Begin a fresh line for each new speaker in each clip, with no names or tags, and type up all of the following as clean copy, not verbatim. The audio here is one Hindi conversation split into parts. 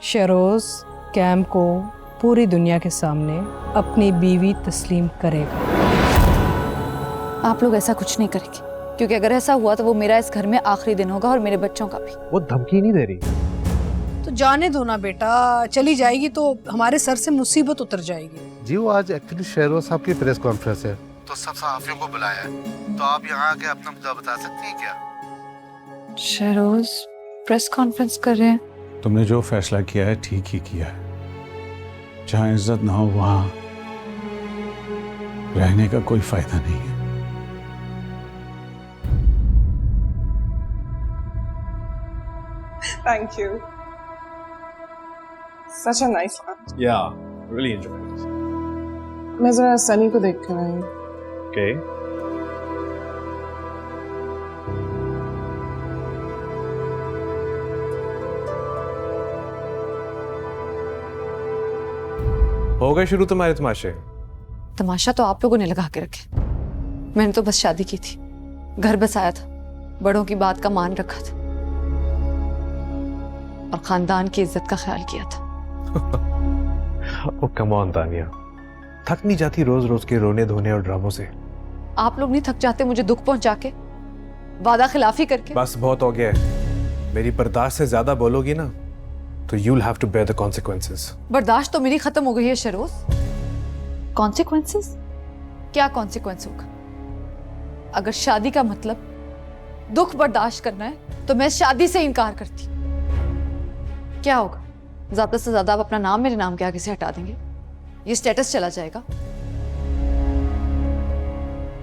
शहरोज कैम को पूरी दुनिया के सामने अपनी बीवी तस्लीम करेगा।
आप लोग ऐसा कुछ नहीं करेंगे, क्योंकि अगर ऐसा हुआ तो वो मेरा इस घर में आखिरी दिन होगा और मेरे बच्चों का भी।
वो धमकी नहीं दे रही।
तो जाने दो ना बेटा, चली जाएगी तो हमारे सर से मुसीबत उतर जाएगी।
जी वो आज एक्चुअली शहरोज साहब की प्रेस कॉन्फ्रेंस है, तो सब सहाफियों को बुलाया है, तो आप यहाँ आके अपना मुद्दा बता सकती हैं क्या?
शहरोज प्रेस कॉन्फ्रेंस कर रहे हैं।
तुमने जो फैसला किया है ठीक ही किया है। जहां इज्जत ना हो वहां रहने का कोई फायदा नहीं है।
Thank you. Such a nice one.
Yeah, really enjoyed it.
मैं जरा सनी को देख कर आई।
Okay.
हो गए शुरू तुम्हारे तमाशे?
तमाशा तो आप लोगों ने लगा के रखे। मैंने तो बस शादी की थी, घर बसाया था, बड़ों की बात का मान रखा था और खानदान की इज्जत का ख्याल किया था।
ओ कम ऑन तानिया, थक नहीं जाती रोज रोज के रोने धोने और ड्रामों से?
आप लोग नहीं थक जाते मुझे दुख पहुंचा के, वादा खिलाफी करके?
बस बहुत हो गया है। मेरी बर्दाश्त से ज्यादा बोलोगी ना तो you'll have to bear the consequences.
बर्दाश्त तो मेरी खत्म हो गई है शरोज। कॉन्सिक्वेंसेस? क्या कॉन्सिक्वेंस होगा? अगर शादी का मतलब दुख बर्दाश्त करना है तो मैं शादी से इनकार करती। क्या होगा? ज्यादा से ज्यादा आप अपना नाम मेरे नाम के आगे से हटा देंगे, ये स्टेटस चला जाएगा।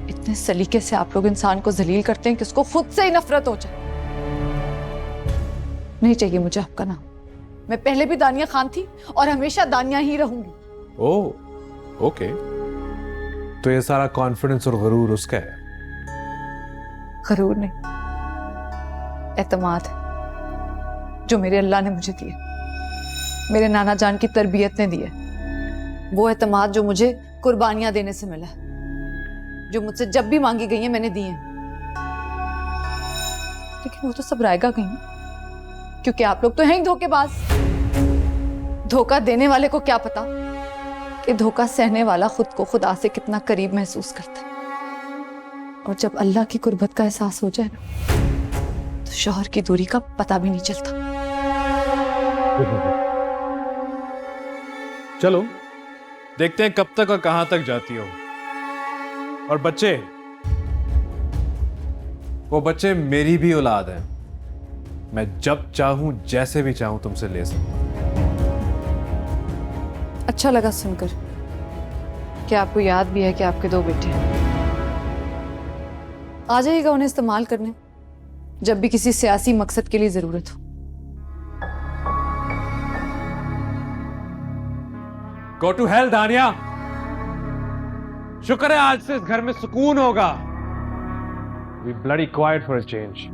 इतने सलीके से आप लोग इंसान को जलील करते हैं कि उसको खुद से ही नफरत हो जाए। नहीं चाहिए मुझे आपका नाम। मैं पहले भी दानिया खान थी और हमेशा दानिया ही रहूंगी।
ओह ओके, तो ये सारा कॉन्फिडेंस और गरूर उसका है?
गरूर नहीं, एतमाद है जो मेरे अल्लाह ने मुझे दिए, मेरे नाना जान की तरबियत ने दिए। वो एतमाद जो मुझे कुर्बानियां देने से मिला है, जो मुझसे जब भी मांगी गई है मैंने दिए। लेकिन वो तो सब रायगा गई, क्योंकि आप लोग तो हैं ही धोखेबाज। धोखा देने वाले को क्या पता कि धोखा सहने वाला खुद को खुदा से कितना करीब महसूस करता है। और जब अल्लाह की कुर्बत का एहसास हो जाए ना, तो शौहर की दूरी का पता भी नहीं चलता।
चलो देखते हैं कब तक और कहां तक जाती हो। और बच्चे, वो बच्चे मेरी भी औलाद है। मैं जब चाहूं जैसे भी चाहूं तुमसे ले सकता हूं।
अच्छा लगा सुनकर कि आपको याद भी है कि आपके 2 बेटे हैं। आ जाइएगा उन्हें इस्तेमाल करने जब भी किसी सियासी मकसद के लिए जरूरत हो।
Go to hell, दानिया। शुक्र है आज से इस घर में सुकून होगा। Be bloody quiet for a change.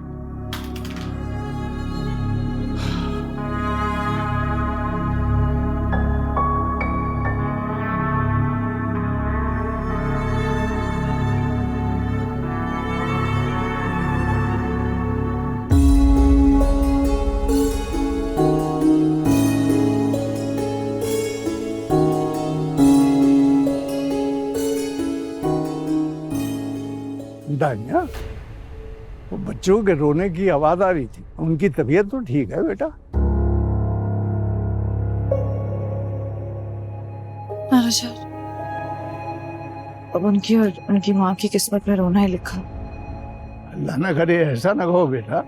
दानिया, वो बच्चों के रोने की आवाज आ रही थी, उनकी तबीयत तो ठीक है बेटा?
अब उनकी और उनकी माँ की किस्मत में रोना ही लिखा।
अल्लाह ना करे ऐसा ना हो बेटा।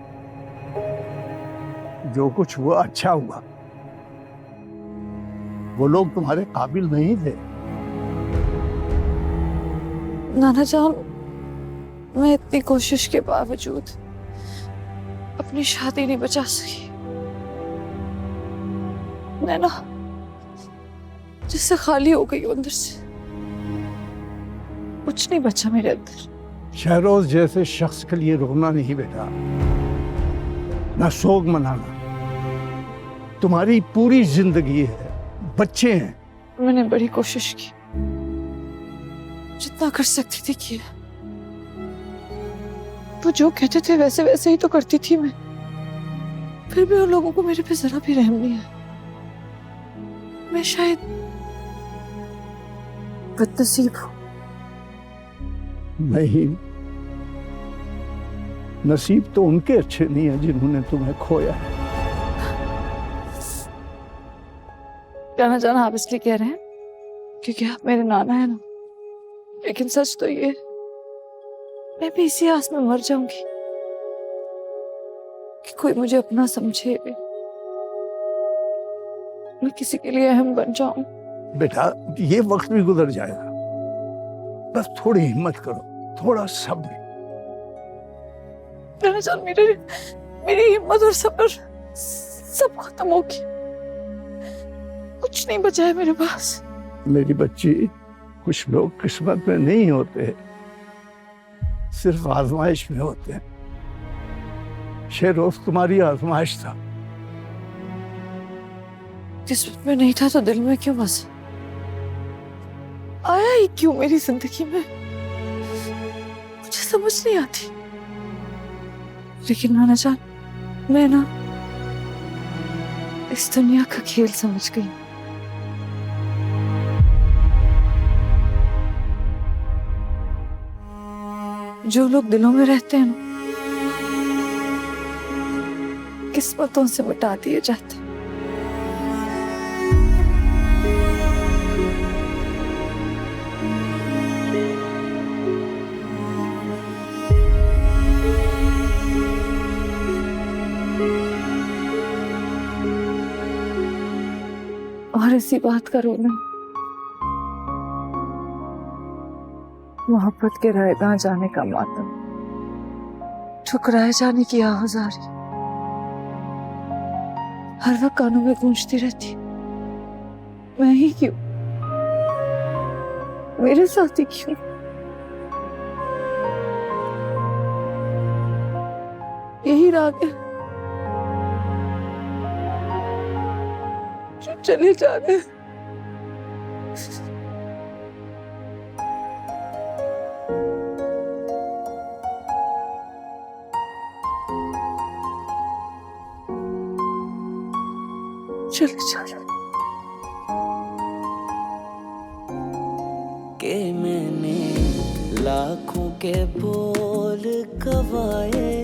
जो कुछ हुआ अच्छा हुआ। वो लोग तुम्हारे काबिल नहीं थे।
नाना जान, मैं इतनी कोशिश के बावजूद अपनी शादी नहीं बचा सकी। मैं ना जिससे खाली हो गई अंदर से, कुछ नहीं बचा मेरे अंदर।
शहरोज जैसे शख्स के लिए रोना नहीं बेटा, ना शोक मनाना। तुम्हारी पूरी जिंदगी है, बच्चे हैं।
मैंने बड़ी कोशिश की, जितना कर सकती थी किया। वो जो कहते थे वैसे वैसे ही तो करती थी मैं। फिर भी उन लोगों को मेरे पे जरा भी रहम नहीं है। मैं शायद बदनसीब हूँ।
नहीं, नसीब तो उनके अच्छे नहीं है जिन्होंने तुम्हें खोया।
जाना जाना आप इसलिए कह रहे हैं क्योंकि आप मेरे नाना है ना, लेकिन सच तो ये मैं भी इसी आस में मर जाऊंगी कि कोई मुझे अपना समझे, मैं किसी के लिए अहम बन जाऊं।
बेटा, ये वक्त भी गुजर जाएगा, बस थोड़ी हिम्मत करो, थोड़ा सब्र।
मेरी हिम्मत और सब्र सब खत्म हो गया, कुछ नहीं बचा है मेरे पास।
मेरी बच्ची, कुछ लोग किस्मत में नहीं होते, सिर्फ आजमाइश में होते हैं। शेरोज तुम्हारी आजमाइश था।
किस्मत में नहीं था तो दिल में क्यों बसा? आया ही क्यों मेरी जिंदगी में? मुझे समझ नहीं आती। लेकिन नाना जान, मैं ना इस दुनिया का खेल समझ गई। जो लोग दिलों में रहते हैं ना, किस्मतों से मिटा दिए जाते हैं। और इसी बात का रोना मोहब्बत के रहेगा जाने का मातम, ठुकराए जाने की आवाज़ारी हर वक्त कानों में गूंजती रहती। मैं ही क्यों, मेरे साथ ही क्यों? यही राग है जो चले जा रहे हैं। चले जा रहे हैं।
के मैंने लाखों के बोल गवाए,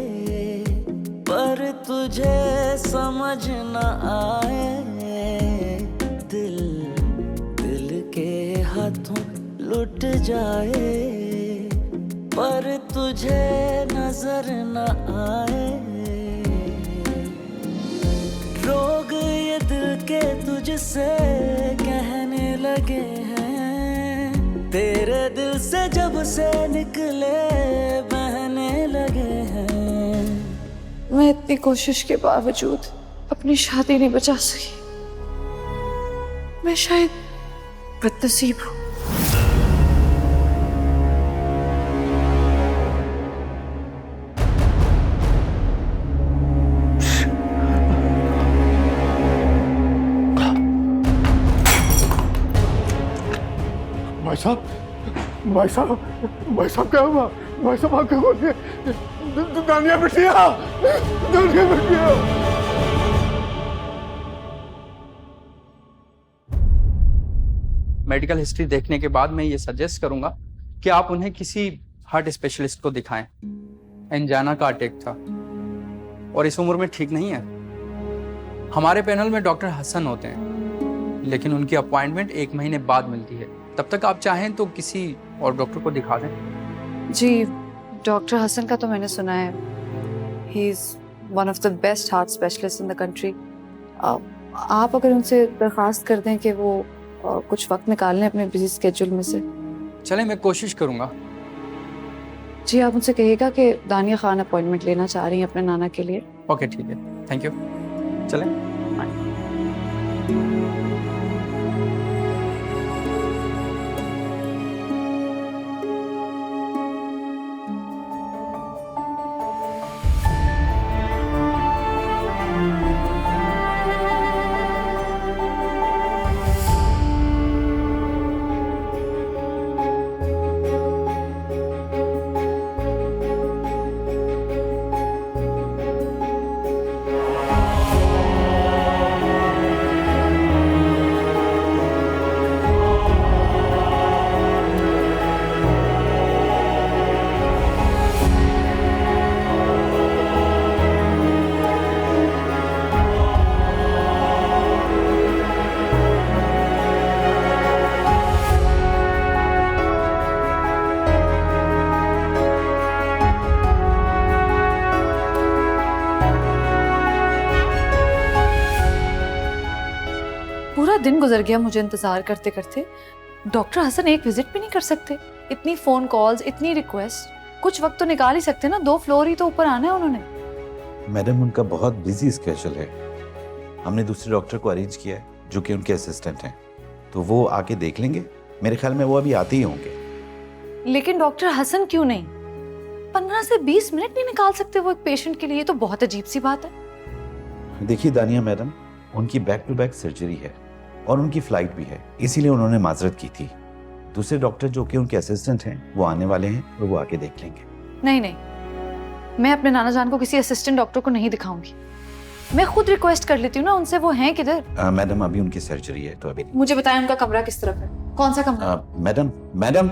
पर तुझे समझ न आए। दिल दिल के हाथों लुट जाए, पर तुझे नजर न आए। रोग ये दिल के तुझसे कहने लगे हैं, तेरे दिल से जब से निकले बहने लगे हैं।
मैं इतनी कोशिश के बावजूद अपनी शादी नहीं बचा सकी। मैं शायद बदनसीब हूँ।
भाई साहब क्या हुआ? भाई साहब आके खोलिए, दानिया बिटिया, दानिया बिटिया।
मेडिकल हिस्ट्री देखने के बाद मैं ये सजेस्ट करूंगा कि आप उन्हें किसी हार्ट स्पेशलिस्ट को दिखाएं। एंजाना का अटैक था और इस उम्र में ठीक नहीं है। हमारे पैनल में डॉक्टर हसन होते हैं, लेकिन उनकी अपॉइंटमेंट 1 महीने बाद मिलती है। तब तक आप चाहें तो किसी और डॉक्टर को दिखा दें।
जी, डॉक्टर हसन का तो मैंने सुना है। He is one of the best heart specialist in the country. आप अगर उनसे दरख्वास्त कर दें कि वो कुछ वक्त निकाल लें अपने बिजी स्केड्यूल में से।
चलें, मैं कोशिश करूंगा।
जी, आप उनसे कहिएगा कि दानिया खान अपॉइंटमेंट लेना चाह रही हैं अपने नाना के लिए।
ओके, ठीक है, थैंक यू। चलें।
दिन गुजर गया मुझे इंतजार करते करते। डॉक्टर हसन एक विजिट भी नहीं कर सकते? इतनी फोन कॉल्स, इतनी रिक्वेस्ट, कुछ वक्त तो निकाल ही सकते ना। 2 फ्लोर ही तो ऊपर आना है उन्होंने।
मैडम उनका बहुत बिजी स्केड्यूल है। हमने दूसरे डॉक्टर को अरेंज किया है जो कि उनके असिस्टेंट हैं, तो वो आके देख लेंगे। मेरे ख्याल में वो अभी आते ही होंगे।
लेकिन डॉक्टर हसन क्यों नहीं? 15 से 20 मिनट नहीं निकाल सकते वो एक पेशेंट के लिए? तो बहुत अजीब सी बात है।
देखिए दानिया मैडम, उनकी बैक टू बैक सर्जरी है और उनकी फ्लाइट भी है, इसीलिए उन्होंने माजरत की थी। दूसरे डॉक्टर जो कि उनके असिस्टेंट हैं वो आने वाले हैं और वो आके देख लेंगे।
नहीं नहीं, मैं अपने नाना जान को किसी असिस्टेंट डॉक्टर को नहीं दिखाऊंगी। मैं खुद रिक्वेस्ट कर लेती हूँ ना उनसे। वो हैं किधर?
मैडम अभी उनकी सर्जरी है तो अभी नहीं।
मुझे बताएं उनका कमरा किस तरफ है? कौन सा कमरा?
मैडम मैडम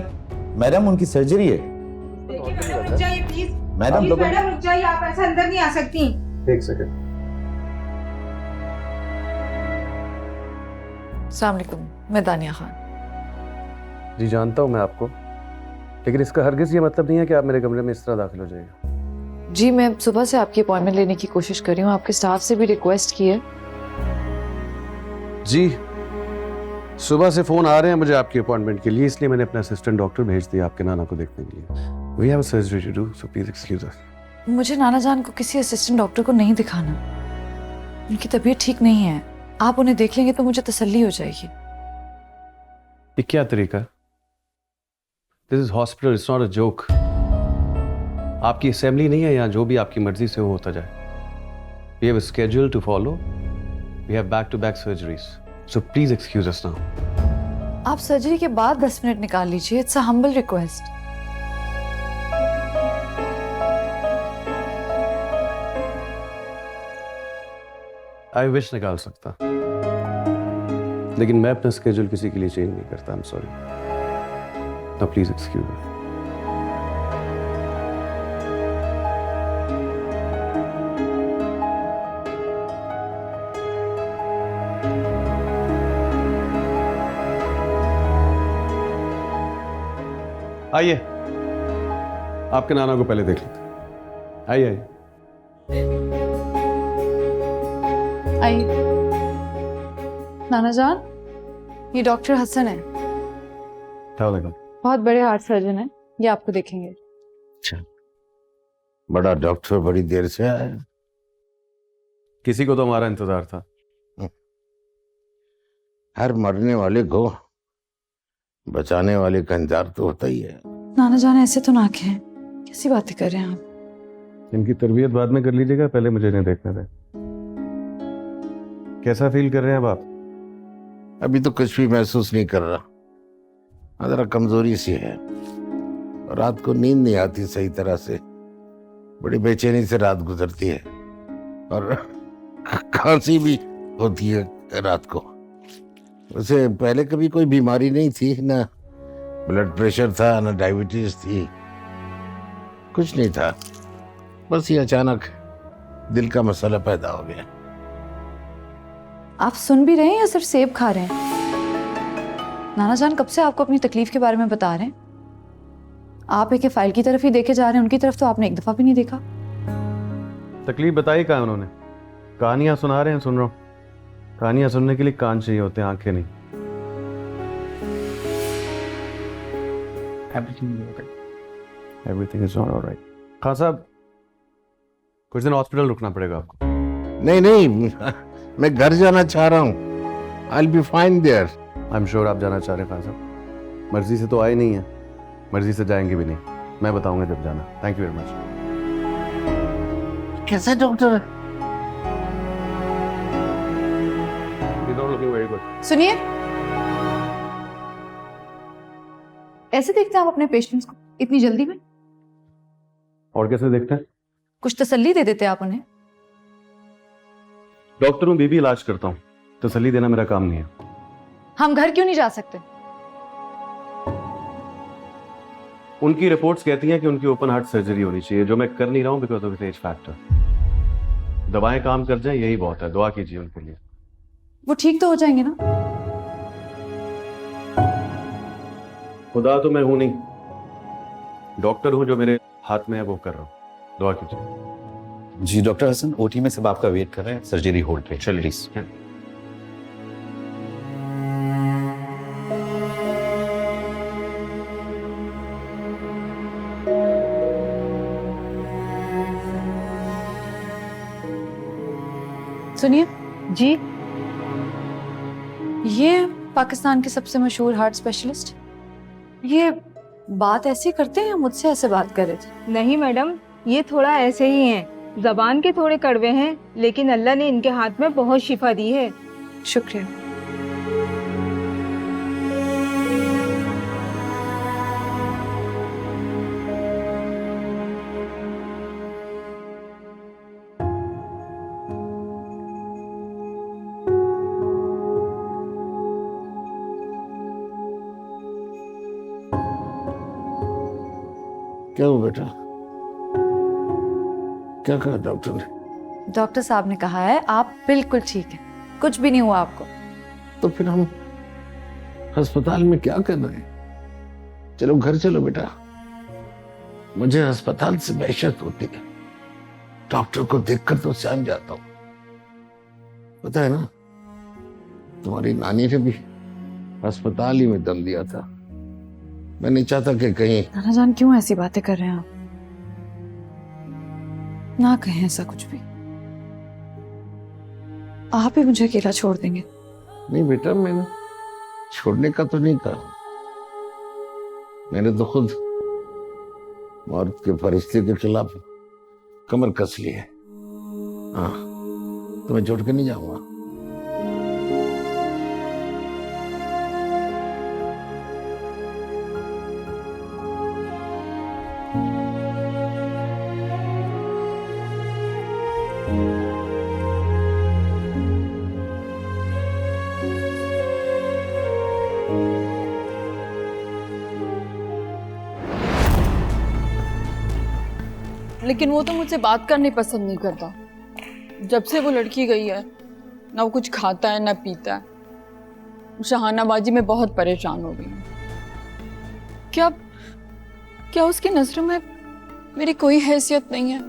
मैडम उनकी सर्जरी है।
मैडम रुक जाइए प्लीज।
मैडम लोग
मैडम रुक जाइए, आप ऐसे अंदर नहीं आ सकती।
एक सेकंड।
अस्सलाम वालेकुम, मैं दानिया खान।
जी जानता हूँ मैं आपको, लेकिन इसका हरगिज ये मतलब नहीं है कि आप मेरे कमरे में इस तरह दाखिल हो जाइएगा।
जी मैं सुबह से आपकी अपॉइंटमेंट लेने की कोशिश कर रही हूँ, आपके स्टाफ से भी रिक्वेस्ट की है।
जी सुबह से फ़ोन आ रहे हैं मुझे आपकी अपॉइंटमेंट के लिए, इसलिए मैंने अपना असिस्टेंट डॉक्टर भेज दिया आपके नाना को देखने के लिए। We have a surgery to do, so please excuse us.
मुझे नाना जान को किसी असिस्टेंट डॉक्टर को नहीं दिखाना। उनकी तबीयत ठीक नहीं है, आप उन्हें देख लेंगे तो मुझे तसल्ली हो जाएगी।
ये क्या तरीका है? This is hospital, it's not a joke. आपकी असेंबली नहीं है यहाँ जो भी आपकी मर्जी से वो होता जाए। We have a schedule to follow, we have back to back surgeries, so please excuse us now.
आप सर्जरी के बाद 10 मिनट निकाल लीजिए, it's a humble request.
I wish निकाल सकता, लेकिन मैं अपना स्केड्यूल किसी के लिए चेंज नहीं करता। I am sorry. Now please excuse me. आइए, आपके नाना को पहले देख लेते। आइए आइए।
आइए। नाना जान, ये डॉक्टर हसन है,
क्या लगा?
बहुत बड़े हार्ट सर्जन है, ये आपको देखेंगे।
अच्छा, बड़ा डॉक्टर बड़ी देर से आया।
किसी को तो हमारा इंतजार था।
हर मरने वाले को बचाने वाले का इंतजार तो होता ही है।
नाना जान ऐसे तो ना कहें, कैसी बातें कर रहे हैं आप?
इनकी तरबियत बाद में कर लीजिएगा, पहले मुझे इन्हें देखने दें। कैसा फील कर रहे हैं अब आप?
अभी तो कुछ भी महसूस नहीं कर रहा, जरा कमजोरी सी है। रात को नींद नहीं आती सही तरह से, बड़ी बेचैनी से रात गुजरती है और खांसी भी होती है रात को। वैसे पहले कभी कोई बीमारी नहीं थी, ना ब्लड प्रेशर था, ना डायबिटीज थी, कुछ नहीं था। बस ये अचानक दिल का मसला पैदा हो गया।
आप सुन भी रहे हैं या सिर्फ सेब खा रहे हैं? नाना जान कब से आपको अपनी तकलीफ के बारे में बता रहे हैं। आप एक फाइल की तरफ ही देखे जा रहे हैं, उनकी तरफ तो आपने एक दफा भी नहीं देखा।
तकलीफ बताई कहाँ उन्होंने? कहानियां सुना रहे हैं, सुन रहा हूँ। कहानियां सुनने के लिए कान चाहिए होते हैं, आंखें नहीं। Everything is all right. Khan साहब, कुछ दिन हॉस्पिटल रुकना पड़ेगा आपको।
नहीं नहीं, मैं घर जाना चाह रहा हूँ। I'll be fine there.
I'm sure आप जाना चाह रहे हैं खान साहब। मर्जी से तो आए नहीं है, मर्जी से जाएंगे भी नहीं। मैं बताऊंगा जब जाना। Thank you very much.
कैसे doctor?
You don't looking very good.
सुनिए, ऐसे देखते हैं आप अपने पेशेंट्स को इतनी जल्दी में?
और कैसे देखते हैं?
कुछ तसल्ली दे देते आप उन्हें।
डॉक्टर हूँ, बीबी इलाज करता हूँ, तसल्ली देना मेरा काम नहीं है।
हम घर क्यों नहीं जा सकते?
उनकी रिपोर्ट्स कहती हैं कि उनकी ओपन हार्ट सर्जरी होनी चाहिए, जो मैं कर नहीं रहा हूँ बिकॉज ऑफ एज फैक्टर। दवाएं काम कर जाएं यही बहुत है, दुआ कीजिए उनके लिए।
वो ठीक तो हो जाएंगे ना?
खुदा तो मैं हूं नहीं, डॉक्टर हूं, जो मेरे हाथ में है वो कर रहा हूं। दुआ कीजिए।
जी डॉक्टर हसन, ओटी में सब आपका वेट कर रहे हैं, सर्जरी होल्ड पे। चलिए प्लीज।
सुनिए,
जी
ये पाकिस्तान के सबसे मशहूर हार्ट स्पेशलिस्ट, ये बात ऐसे करते हैं, मुझसे ऐसे बात कर रहे थे।
नहीं मैडम, ये थोड़ा ऐसे ही हैं। जबान के थोड़े कड़वे हैं, लेकिन अल्लाह ने इनके हाथ में बहुत शिफा दी है।
शुक्रिया।
क्या हुआ बेटा? क्या कहा डॉक्टर ने?
डॉक्टर साहब ने कहा है आप बिल्कुल ठीक हैं, कुछ भी नहीं हुआ आपको।
तो फिर हम अस्पताल में क्या कर रहे हैं? चलो घर चलो बेटा। मुझे अस्पताल से वहशत होती है, डॉक्टर को देखकर तो सहम जाता हूं। पता है ना, तुम्हारी नानी ने भी अस्पताल ही में दम दिया था। मैं नहीं चाहता कि कहीं।
नाना जान क्यों ऐसी बातें कर रहे हैं आप? ना कहें ऐसा कुछ भी। आप ही मुझे अकेला छोड़ देंगे?
नहीं बेटा, मैंने छोड़ने का तो नहीं कहा। मैंने तो खुद मौत के फरिश्ते के खिलाफ कमर कस ली है। हाँ, तुम्हें छोड़ के नहीं जाऊंगा।
लेकिन वो तो मुझसे बात करनी पसंद नहीं करता। जब से वो लड़की गई है, ना वो कुछ खाता है ना पीता है। शहानाबाजी में बहुत परेशान हो गई हूँ। क्या उसकी नजरों में मेरी कोई हैसियत नहीं है?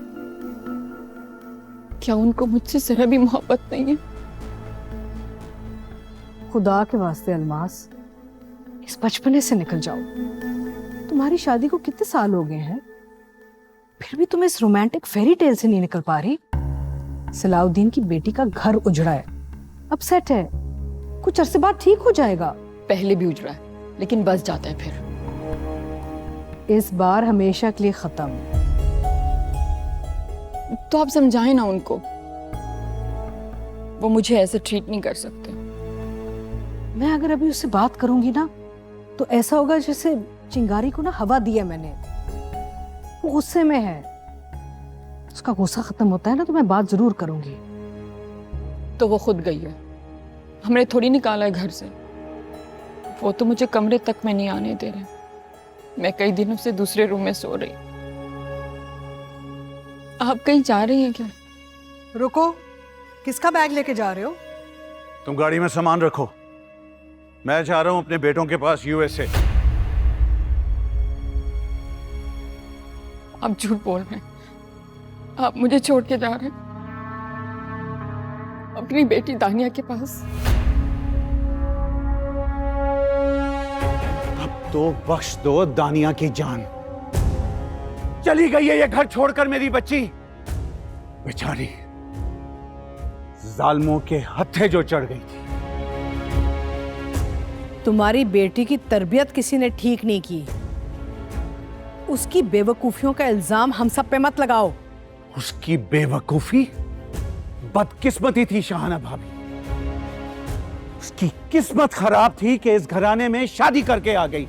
क्या उनको मुझसे जरा भी मोहब्बत नहीं है?
खुदा के वास्ते अलमास, इस बचपने से निकल जाओ। तुम्हारी शादी को कितने साल हो गए हैं, फिर भी तुम इस रोमांटिक फेरी टेल से नहीं निकल पा रही। सलाउद्दीन की बेटी का घर उजड़ा है, अपसेट है, कुछ अरसे बाद ठीक हो जाएगा।
पहले भी उजड़ा है, लेकिन बस जाता है फिर।
इस बार हमेशा के लिए खत्म।
तो आप समझाएं ना उनको, वो मुझे ऐसे ट्रीट नहीं कर सकते।
मैं अगर अभी उससे बात करूंगी ना, तो ऐसा होगा जैसे चिंगारी को ना हवा दी है मैंने। वो गुस्से में है, उसका गुस्सा खत्म होता है ना तो मैं बात जरूर करूंगी।
तो वो खुद गई है, हमने थोड़ी निकाला है घर से। वो तो मुझे कमरे तक में नहीं आने दे रहे। मैं कई दिनों से दूसरे रूम में सो रही। आप कहीं जा रही हैं क्या?
रुको, किसका बैग लेके जा रहे हो?
तुम गाड़ी में सामान रखो, मैं जा रहा हूं अपने बेटों के पास यूएसए।
आप झूठ बोल रहे हैं। आप मुझे छोड़ के जा रहे हैं अपनी बेटी दानिया के पास।
अब तो बख्श दो दानिया की जान। चली गई है ये घर छोड़कर मेरी बच्ची, बेचारी जालिमों के हत्थे जो चढ़ गई थी।
तुम्हारी बेटी की तरबियत किसी ने ठीक नहीं की। उसकी बेवकूफियों का इल्जाम हम सब पे मत लगाओ।
उसकी बेवकूफी बदकिस्मती थी शाहाना भाभी। उसकी किस्मत खराब थी कि इस घराने में शादी करके आ गई।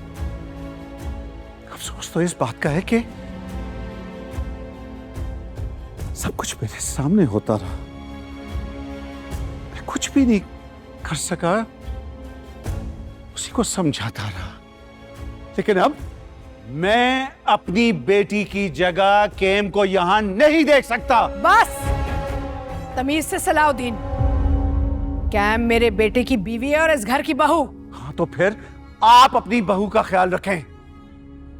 अफसोस तो इस बात का है कि सब कुछ मेरे सामने होता रहा, मैं कुछ भी नहीं कर सका, उसी को समझाता रहा। लेकिन अब मैं अपनी बेटी की जगह केम को यहां नहीं देख सकता।
बस तमीज से सलाउद्दीन, कैम मेरे बेटे की बीवी है और इस घर की बहू।
हाँ तो फिर आप अपनी बहू का ख्याल रखें,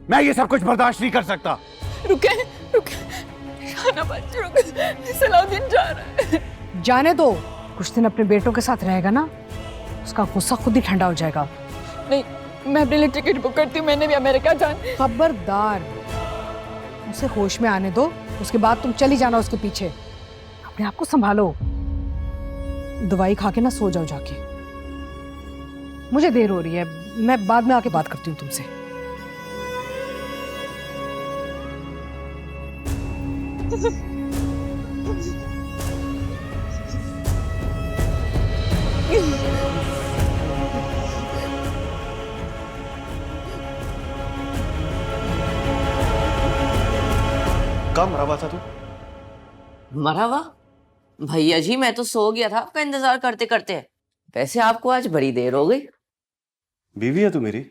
मैं ये सब कुछ बर्दाश्त नहीं कर सकता।
रुके रुके, सलाउद्दीन जा रहा है।
जाने दो, कुछ दिन अपने बेटों के साथ रहेगा ना, उसका गुस्सा खुद ही ठंडा हो जाएगा।
नहीं, मैं अपने लिए टिकट बुक करती हूँ, मैंने भी अमेरिका जाना।
खबरदार, उसे होश में आने दो, उसके बाद तुम चली जाना उसके पीछे। अपने आप को संभालो। दवाई खा के ना सो जाओ जाके। मुझे देर हो रही है, मैं बाद में आके बात करती हूँ तुमसे।
कब मरा हुआ था तू?
मरा हुआ? भैया जी मैं तो सो गया था आपका इंतजार करते करते। वैसे आपको आज बड़ी देर हो गई।
बीवी है तू मेरी,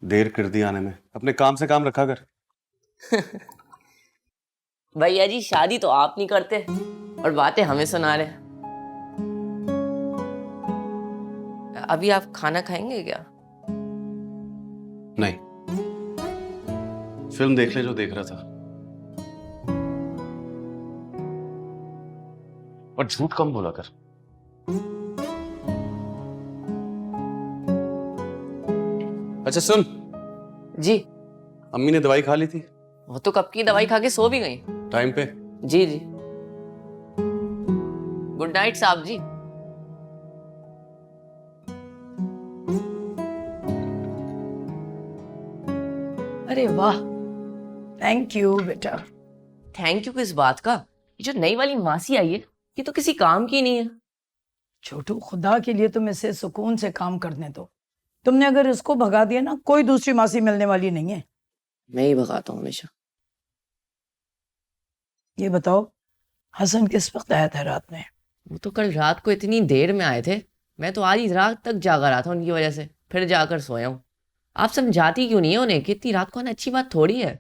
देर कर दी आने में। अपने काम से काम रखा कर।
भैया जी शादी तो आप नहीं करते और बातें हमें सुना रहे। अभी आप खाना खाएंगे क्या?
नहीं, फिल्म देख ले जो देख रहा था। और झूठ कम बोला कर। अच्छा सुन
जी।
अम्मी ने दवाई खा ली थी?
वो तो कब की दवाई खा के सो भी गई।
टाइम पे?
जी जी। गुड नाइट साहब जी।
अरे वाह, थैंक यू बेटा।
थैंक यू किस बात का? ये जो नई वाली मासी आई है ये तो किसी काम की नहीं है।
छोटू खुदा के लिए तुम इसे सुकून से काम करने दो। तुमने अगर इसको भगा दिया ना, कोई दूसरी मासी मिलने वाली नहीं है।
मैं ही भगाता हूँ हमेशा।
ये बताओ हसन किस वक्त आया था रात में?
वो तो कल रात को इतनी देर में आए थे, मैं तो आधी रात तक जागा रहा था उनकी वजह से, फिर जाकर सोया हूँ। आप समझाती क्यों नहीं है उन्हें कि इतनी रात को आना अच्छी बात थोड़ी है।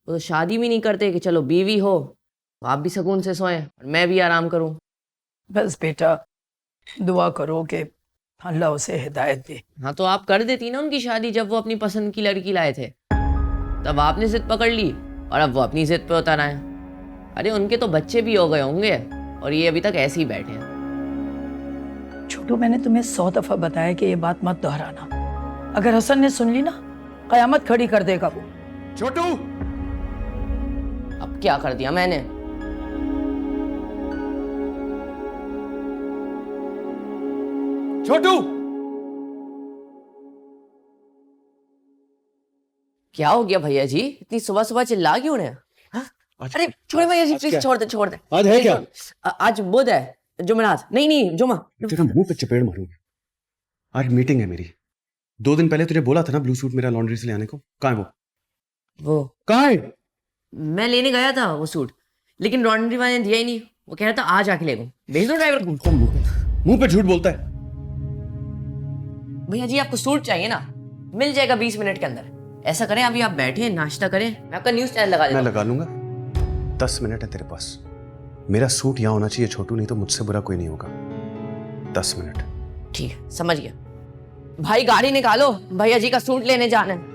वो तो शादी भी नहीं करते कि चलो बीवी हो आप भी सुकून से सोएं और मैं भी आराम करूं।
बस बेटा दुआ करो कि अल्लाह उसे हिदायत दे।
हाँ तो आप कर देती ना उनकी शादी जब वो अपनी पसंद की लड़की लाए थे। तब आपने जिद पकड़ ली और अब वो अपनी जिद पे उतर आए। अरे उनके तो बच्चे भी हो गए होंगे और ये अभी तक ऐसे ही बैठे हैं।
छोटू मैंने तुम्हें 100 दफा बताया कि ये बात मत दोहराना। अगर हसन ने सुन ली ना कयामत खड़ी कर देगा वो।
छोटू
अब क्या कर दिया मैंने?
छोटू
क्या हो गया भैया जी? इतनी सुबह सुबह चिल्ला क्यों रहे हैं? अरे छोड़े भैया जी, प्लीज छोड़ दे।
आज है क्या?
आज बुध है, जुमेरात नहीं जुमा।
तेरा मुंह पे चपेड़ मारूंगा। आज मीटिंग है मेरी। 2 दिन पहले तुझे बोला था ना ब्लू सूट मेरा लॉन्ड्री से ले आने को। कहाँ है
वो
कहाँ है?
मैं लेने गया था वो सूट, लेकिन लॉन्ड्री वाले ने दिया ही नहीं। वो कह रहा था आज आके ले लो। भेज दो ड्राइवर को।
मुंह पे झूठ बोलता है।
भैया जी आपको सूट चाहिए ना, मिल जाएगा 20 मिनट के अंदर। ऐसा करें अभी आप बैठे नाश्ता करें, मैं आपका न्यूज़ चैनल लगा देता हूं।
मैं लगा लूंगा। 10 मिनट है तेरे पास। मेरा सूट यहाँ होना चाहिए छोटू, नहीं तो मुझसे बुरा कोई नहीं होगा। 10 मिनट।
ठीक है समझ गया। भाई गाड़ी निकालो, भैया जी का सूट लेने जाना है।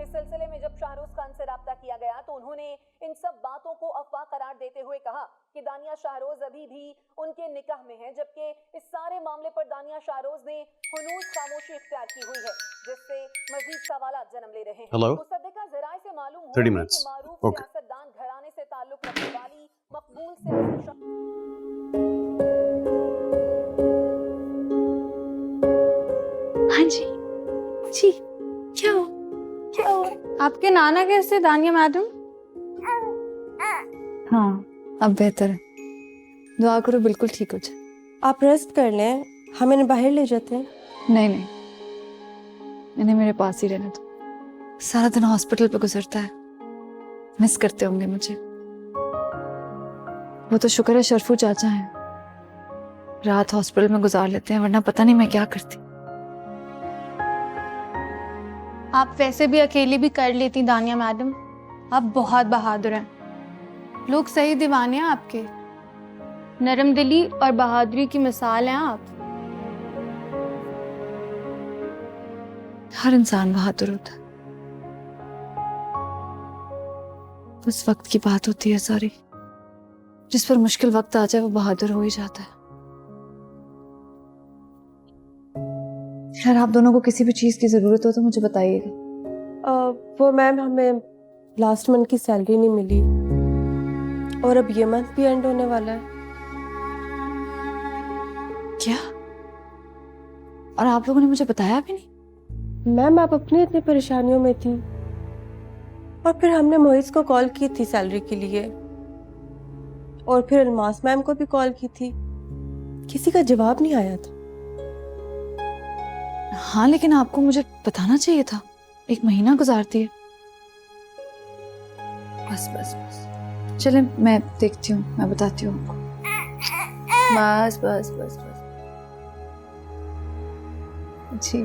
इस सिलसिले में जब शाहरुख खान से राब्ता किया गया तो उन्होंने इन सब बातों को अफवाह करार देते हुए कहा कि दानिया शाहरोज अभी भी उनके निकाह में हैं, जबकि इस सारे मामले पर दानिया शाहरोज ने हुनूस खामोशी इख्तियार की हुई है, जिससे मजीद सवालात जन्म ले रहे हैं। मुसद्दिका ज़राए से मालूम हुआ है कि मारूफ सियासतदान घराने से ताल्लुक रखने वाली मकबूल
हाँ जी जी। क्या हो? आपके नाना कैसे दानिया मैडम?
हाँ अब बेहतर है, दुआ करो बिल्कुल ठीक हो जाए।
आप रेस्ट कर लें, हम इन्हें बाहर ले जाते हैं।
नहीं इन्हें मेरे पास ही रहने दो। सारा दिन हॉस्पिटल पे गुजरता है, मिस करते होंगे मुझे। वो तो शुक्र है शरफू चाचा हैं, रात हॉस्पिटल में गुजार लेते हैं, वरना पता नहीं मैं क्या करती।
आप वैसे भी अकेली भी कर लेती दानिया मैडम, आप बहुत बहादुर हैं। लोग सही दीवाने हैं आपके, नरम दिली और बहादुरी की मिसाल हैं आप।
हर इंसान बहादुर होता है, बस वक्त की बात होती है सारी। जिस पर मुश्किल वक्त आ जाए वो बहादुर हो ही जाता है। खैर, आप दोनों को किसी भी चीज की जरूरत हो तो मुझे बताइएगा।
वो मैम, हमें लास्ट मंथ की सैलरी नहीं मिली और अब ये मंथ भी एंड होने वाला है।
क्या? और आप लोगों ने मुझे बताया भी नहीं?
मैम, आप अपनी इतनी परेशानियों में थी और फिर हमने मोहित को कॉल की थी सैलरी के लिए और फिर अलमास मैम को भी कॉल की थी, किसी का जवाब नहीं आया था।
हाँ, लेकिन आपको मुझे बताना चाहिए था। 1 महीना गुजारती है। बस बस बस, चले मैं देखती हूँ, मैं बताती हूँ आपको। बस बस बस बस जी।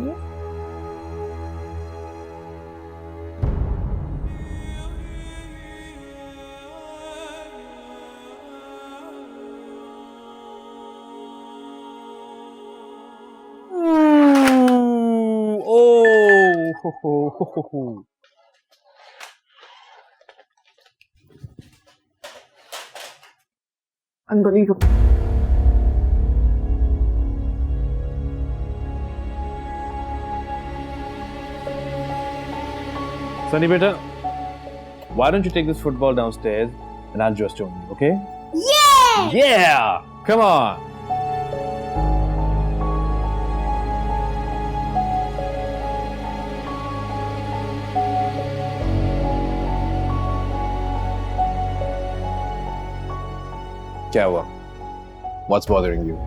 Unbelievable.
Sunny beta, why don't you take this football downstairs and I'll just join you, okay?
Yeah!
Yeah! Come on! क्या हुआ? What's bothering you?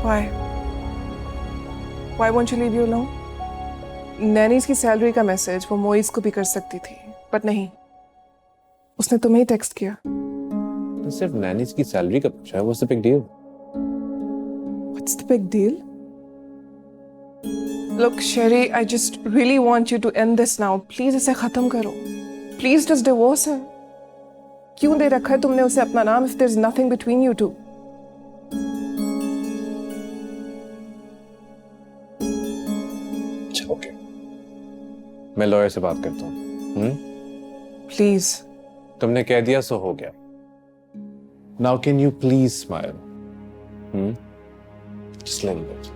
Why? Why won't you leave you alone? Nannies की सैलरी का मैसेज वो मोइज को भी कर सकती थी, बट नहीं, उसने तुम्हें ही टेक्स्ट किया।
तो सिर्फ नैनीज की सैलरी का पूछा है, what's the big deal?
What's the big deal? Look, Sherry, I just really want you to end this now. Please इसे खत्म करो। Please just divorce her. क्यों दे रखा है तुमने उसे अपना नाम if there's nothing between you two?
अच्छा, ओके, मैं लॉयर से बात करता हूँ।
Please.
तुमने कह दिया सो हो गया। Now can you please smile? Just a little bit.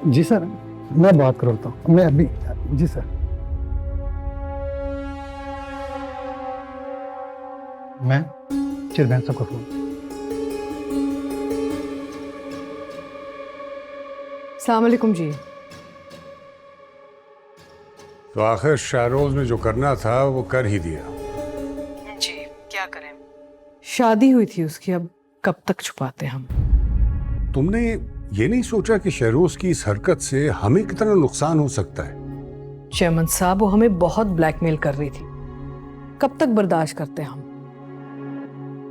जी सर, मैं बात करता हूँ। मैं अभी, जी सर। मैं चेयरमैन साहब का फोन।
अस्सलाम वालेकुम जी।
तो आखिर शाहरोज ने जो करना था वो कर ही दिया।
जी, क्या करें, शादी हुई थी उसकी, अब कब तक छुपाते हम।
तुमने ये नहीं सोचा कि शहरोज की इस हरकत से हमें कितना नुकसान हो सकता है?
चेयरमैन साहब, वो हमें बहुत ब्लैकमेल कर रही थी, कब तक बर्दाश्त करते हम।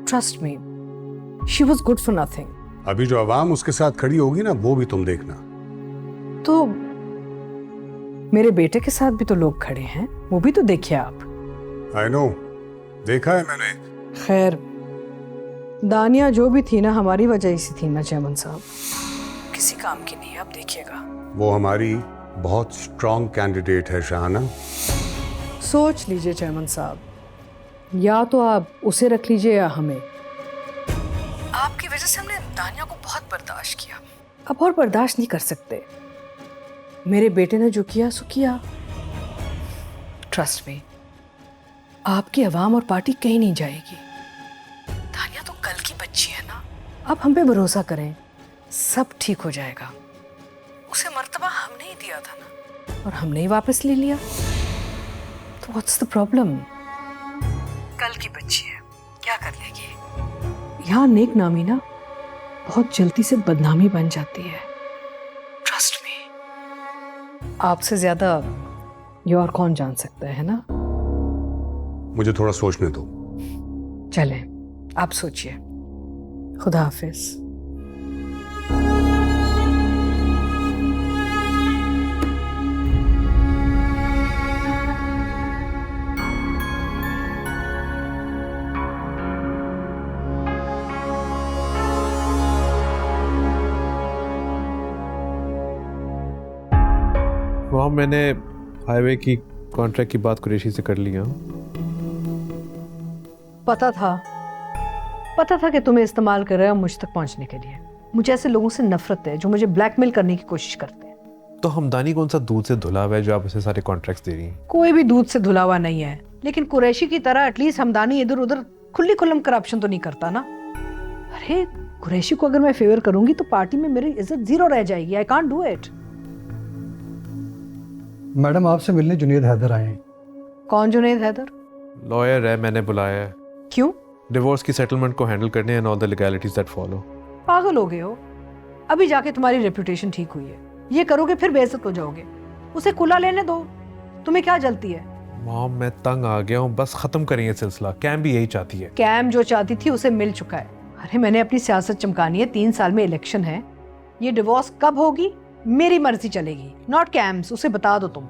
Trust me, she was good for nothing.
अभी जो आवाम उसके साथ खड़ी होगी ना, वो भी तुम देखना।
तो मेरे बेटे के साथ भी तो लोग खड़े हैं, वो भी तो देखिए आप।
आई नो, देखा है मैंने।
खैर, दानिया जो भी थी ना, हमारी वजह ही से थी ना चेयरमैन साहब, किसी काम की नहीं, आप देखिएगा।
वो हमारी बहुत स्ट्रॉन्ग कैंडिडेट है शाहाना।
सोच लीजिए चेयरमैन साहब, या तो आप उसे रख लीजिए या हमें। आपकी वजह से हमने दानिया को बहुत बर्दाश्त किया, अब और बर्दाश्त नहीं कर सकते। मेरे बेटे ने जो किया सो किया। ट्रस्ट मी, आपकी आवाम और पार्टी कहीं नहीं जाएगी। दानिया तो कल की बच्ची है ना, अब हम पे भरोसा करें, सब ठीक हो जाएगा। उसे मर्तबा हमने ही दिया था ना, और हमने ही वापस ले लिया, तो व्हाट्स द प्रॉब्लम? कल की बच्ची है, क्या कर लेगी? यहाँ नेक नामी ना बहुत जल्दी से बदनामी बन जाती है। ट्रस्ट मी, आपसे ज्यादा ये और कौन जान सकता है ना?
मुझे थोड़ा सोचने दो।
चले, आप सोचिए। खुदा हाफिज।
मॉम, मैंने हाईवे की कॉन्ट्रैक्ट की बात कुरैशी से कर लिया।
पता था कि तुम्हें इस्तेमाल कर रहे हो मुझ तक पहुंचने के लिए। मुझे ऐसे लोगों से नफरत है जो मुझे ब्लैकमेल करने की कोशिश करते हैं।
तो हमदानी कौन सा दूध से धुला हुआ है जो आप उसे सारे कॉन्ट्रैक्ट्स दे रही हैं?
कोई भी दूध से धुला हुआ नहीं है, लेकिन कुरैशी की तरह एटलीस्ट हमदानी इधर उधर खुली खुल्लम करप्शन तो नहीं करता ना। अरे कुरैशी को अगर मैं फेवर करूंगी तो पार्टी में मेरी इज्जत जीरो रह जाएगी। I can't do it.
Madam आपसे मिलने जुनेद हैदर आए हैं।
कौन जुनेद हैदर?
लॉयर है, मैंने बुलाया है।
क्यों?
डिवोर्स की सेटलमेंट को हैंडल करने and all the legalities that follow.
पागल हो गए हो? अभी जाके तुम्हारी रेपुटेशन ठीक हुई है, ये करोगे फिर बेइज्जत हो जाओगे। उसे खुला लेने दो, तुम्हें क्या जलती है?
मॉम, मैं तंग आ गया हूँ, बस खत्म करें ये सिलसिला। कैम भी यही चाहती है।
कैम जो चाहती थी उसे मिल चुका है। अरे मैंने अपनी सियासत चमकानी है, 3 साल में इलेक्शन है। ये डिवोर्स कब होगी मेरी मर्जी चलेगी, नॉट कैम्स। उसे बता दो तुम।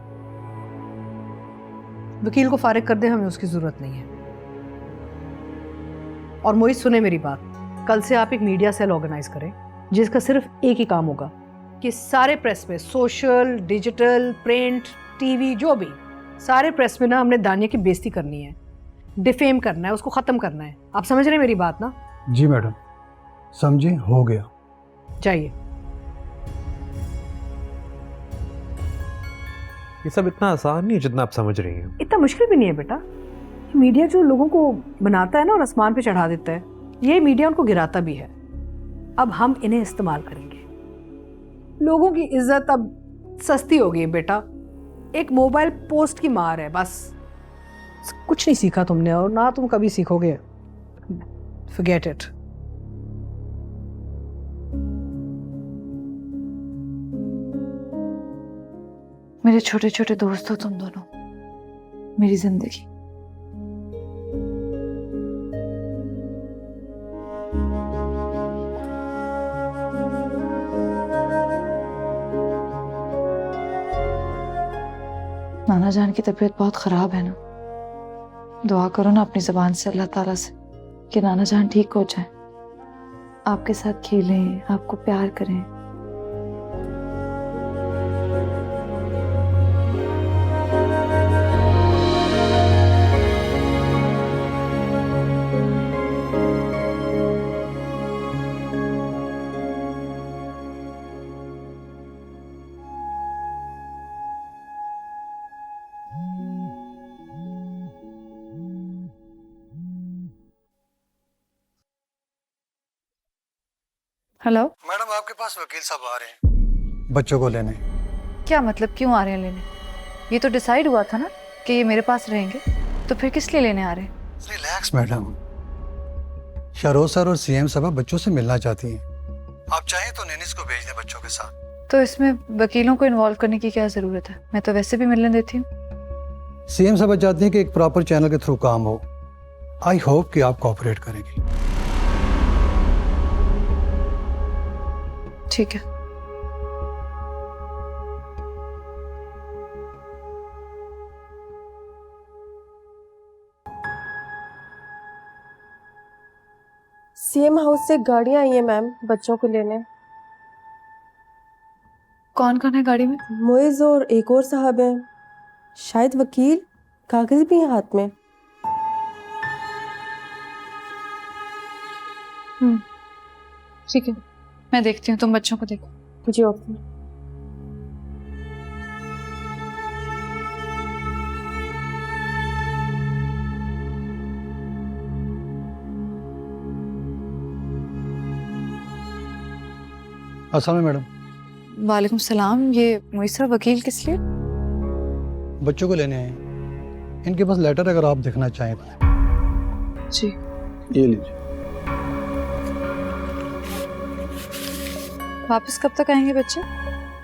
वकील को फारिग कर दे, हमें उसकी जरूरत नहीं है। और मोहित सुने मेरी बात, कल से आप एक मीडिया सेल ऑर्गेनाइज करें जिसका सिर्फ एक ही काम होगा कि सारे प्रेस में, सोशल, डिजिटल, प्रिंट, टीवी, जो भी सारे प्रेस में ना हमने दानिया की बेइज्जती करनी है, डिफेम करना है, उसको खत्म करना है। आप समझ रहे हैं मेरी बात ना?
जी मैडम, समझे, हो गया।
जाइए।
ये सब इतना आसान नहीं है जितना आप समझ रही हैं।
इतना मुश्किल भी नहीं है बेटा। मीडिया जो लोगों को बनाता है ना और आसमान पे चढ़ा देता है, ये मीडिया उनको गिराता भी है। अब हम इन्हें इस्तेमाल करेंगे। लोगों की इज्जत अब सस्ती हो गई बेटा। एक मोबाइल पोस्ट की मार है बस। कुछ नहीं सीखा तुमने और ना तुम कभी सीखोगे। Forget it.
मेरे छोटे छोटे दोस्त हो तुम दोनों, मेरी जिंदगी। नाना जान की तबीयत बहुत खराब है ना, दुआ करो ना अपनी ज़बान से अल्लाह ताला से कि नाना जान ठीक हो जाए, आपके साथ खेलें, आपको प्यार करें। हेलो
मैडम, आपके पास वकील साहब आ रहे हैं बच्चों को लेने।
क्या मतलब, क्यों आ रहे हैं लेने? ये तो डिसाइड हुआ था ना कि ये मेरे पास रहेंगे, तो फिर किस लिए लेने आ रहे हैं?
रिलैक्स मैडम, शहरोज सर और सीएम साहब बच्चों से मिलना चाहती हैं। आप चाहें तो नैनिस को भेज दें बच्चों के साथ।
तो इसमें वकीलों को इन्वॉल्व करने की क्या जरूरत है? मैं तो वैसे भी मिलने देती हूँ।
सीएम साहब चाहते हैं कि एक प्रॉपर चैनल के थ्रू काम हो। आई होप कि आप कोऑपरेट करेंगी।
ठीक है।
सीएम हाउस से गाड़ियां आई हैं मैम बच्चों को लेने।
कौन कौन है गाड़ी में?
मोइज और एक और साहब हैं, शायद वकील। कागज भी हैं हाथ में।
ठीक है, मैं देखती हूँ, तुम बच्चों को देखो।
जी ओके।
अस्सलाम मैडम।
वालेकुम सलाम। ये मोइसरा वकील किस लिए?
बच्चों को लेने आए। इनके पास लेटर अगर आप देखना चाहें तो।
जी
ये लीजिए।
वापस कब तक आएंगे बच्चे?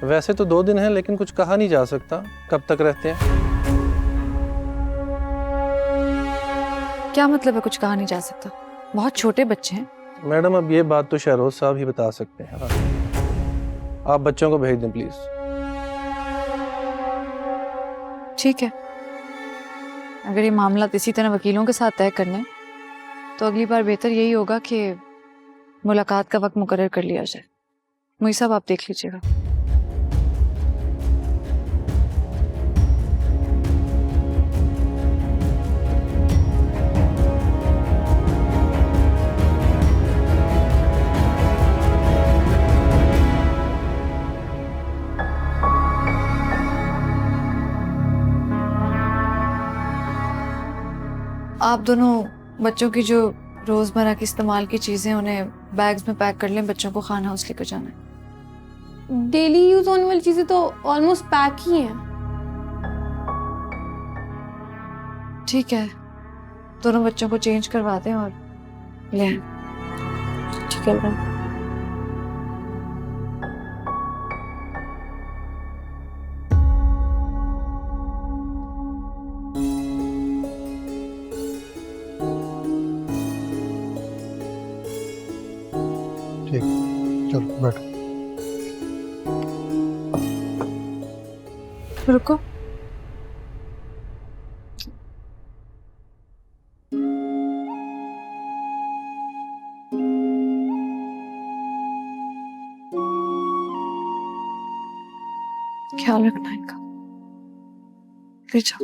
वैसे तो 2 दिन है, लेकिन कुछ कहा नहीं जा सकता कब तक रहते हैं।
क्या मतलब है कुछ कहा नहीं जा सकता? बहुत छोटे बच्चे हैं।
मैडम, अब ये बात तो शहरोज साहब ही बता सकते हैं। आप बच्चों को भेज दें प्लीज।
ठीक है, अगर ये मामला इसी तरह वकीलों के साथ तय करने, तो अगली बार बेहतर यही होगा कि मुलाकात का वक्त मुकर्रर कर लिया जाए। मुझे साहब आप देख लीजिएगा। आप दोनों बच्चों की जो रोजमर्रा की इस्तेमाल की चीजें उन्हें बैग्स में पैक कर लें, बच्चों को खान हाउस लेकर जाना है।
डेली यूज होने वाली चीजें तो ऑलमोस्ट पैक ही हैं।
ठीक है, दोनों बच्चों को चेंज करवा दें और ले आएं।
ठीक है मैम।
ठीक, चलो बैठो।
रुको, ख्याल रखना इनका। ले जाओ।